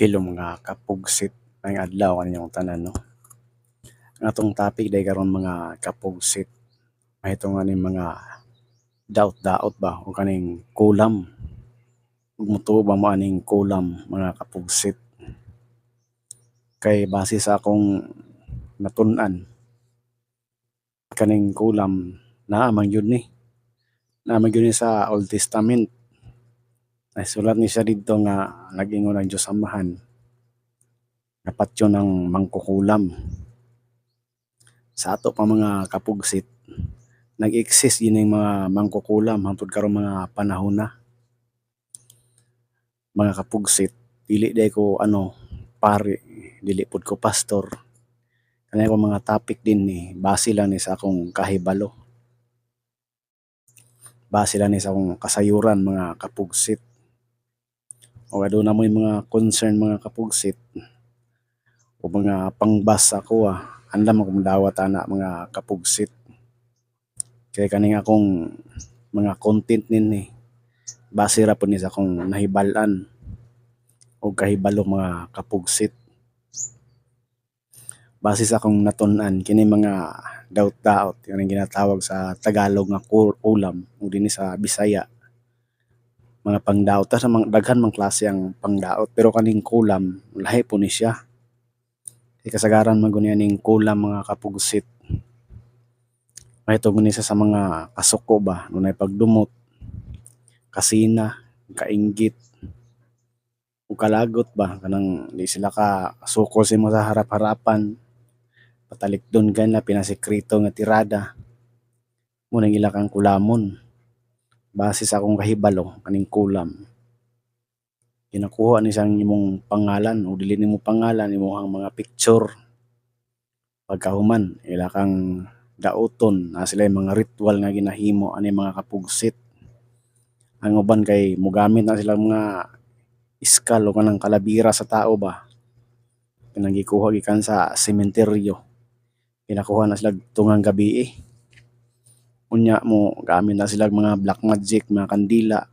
Hello mga kapugsit ngayong adlaw kaninyong tanan no. Ang atong topic day karon mga kapugsit mahito nga ni mga daot-daot ba o kaning kulam. Ug mutuo ba mo aning kulam mga kapugsit. Kay base sa akong natun-an kaning kulam naa man gyud ni. Naa man gyud ni sa Old Testament. Ay sulat ni siya didto nga nag-ingon ang Dios Amahan dapat yun ang mangkukulam. Sa ato pa mga kapugsit, nag-exist yun yung mga mangkukulam hangtod karon mga panahon na. Mga kapugsit, dili day ko pari, dili pud ko pastor. Kani ko mga topic din ni base lang ni sa akong kahibalo. Base lang ni sa akong kasayuran mga kapugsit. O aduna mo mga concern mga kapugsit o mga pangbasa ko andam akong dawat ana mga kapugsit. Kaya kaning akong mga content ninni base ra pud ni sa akong nahibal-an o kahibalo mga kapugsit. Base sa akong natun-an kini mga daot-daot kaning ginatawag sa Tagalog nga kulam o dinhi sa Bisaya mga pangdaot ta sa mga daghan mang klase ang pangdaot pero kaning kulam lahi po ni siya. Kay kasagaran man gud ning kulam mga kapugsit. Mahito ni sa mga kasuko ba dunay pagdumot, kasina, kainggit, ug kalagot ba kanang di sila ka sukol sa imo sa harap-harapan. Patalikdon ka na pinasekreto nga tirada. Mo nang ila kang kulamon. Base sa akong kahibalo kaning kulam. Ginakuha ni sang imong pangalan o dili nimo pangalan imong mga picture. Pagkahuman ila kang daoton na sila mga ritual nga ginahimo ani mga kapugsit. Ang uban kay mogamit na sila mga iskal o kanang kalabira sa tao ba. Kanang gikuha gikan sa sementeryo. Ginakuha na sila tungang gabi unya mo gamit na sila mga black magic, mga kandila.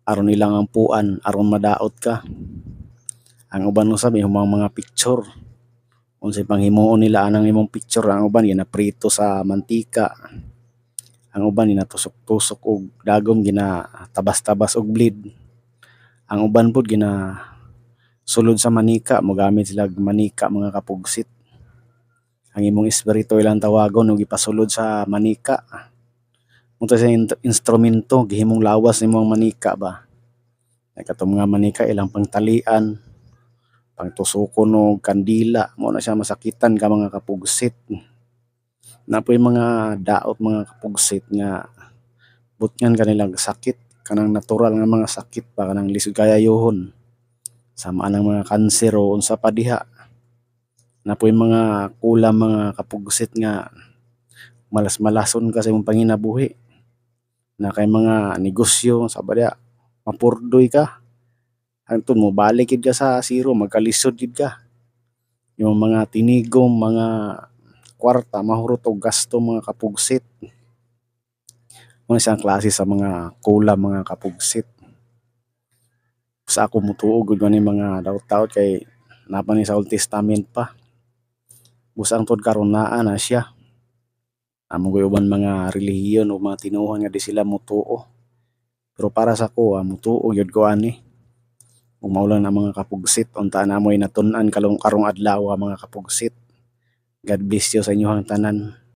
Aron nilang ampuan, aron madaot ka. Ang uban usab humang mga picture. Unsay panghimuon nila anang imong picture, ang uban ginaprito sa mantika. Ang uban ginatusok-tusok og dagom ginatabas-tabas og bleed. Ang uban pud sulod sa manika, mogamit sila manika mga kapugsit. Ang imong espiritu ilang tawagon ug ipasulod sa manika. Munta sa instrumento gihimong lawas nimo ang manika ba. Ay katong mga manika ilang pangtalian, pangtusokon og kandila, mo na siya masakitan ka mga kapugsit. Napoy mga daot mga kapugsit nga butngan kanilang sakit, kanang natural nga mga sakit ba kanang lisod kayayohon. Sama ang mga kanser o unsa pa diha. Napoy mga kulam mga kapugsit nga malas-malason ka sa imong panginabuhi. Na kay mga negosyo sa diha mapurdoy ka. Hangtod mo balik gid ka sa zero, magkalisod gid ka. Yung mga tinigom, mga kwarta mahurot og gasto mga kapugsit. Mo isang klase sa mga kulam mga kapugsit. Sa ako mutuo gud man mga daot-daot kay napa ni sa Old Testament pa. Busang pod karon naa na siya. Amo gyud uban mga relihiyon o mga tinuhan nga di sila mutuo. Pero para sa ko mutuo gyud ko ani. Ug mao lang ang mga kapugsit unta na mo'y natun-an karong adlaw mga kapugsit. God bless you sa inyong tanan.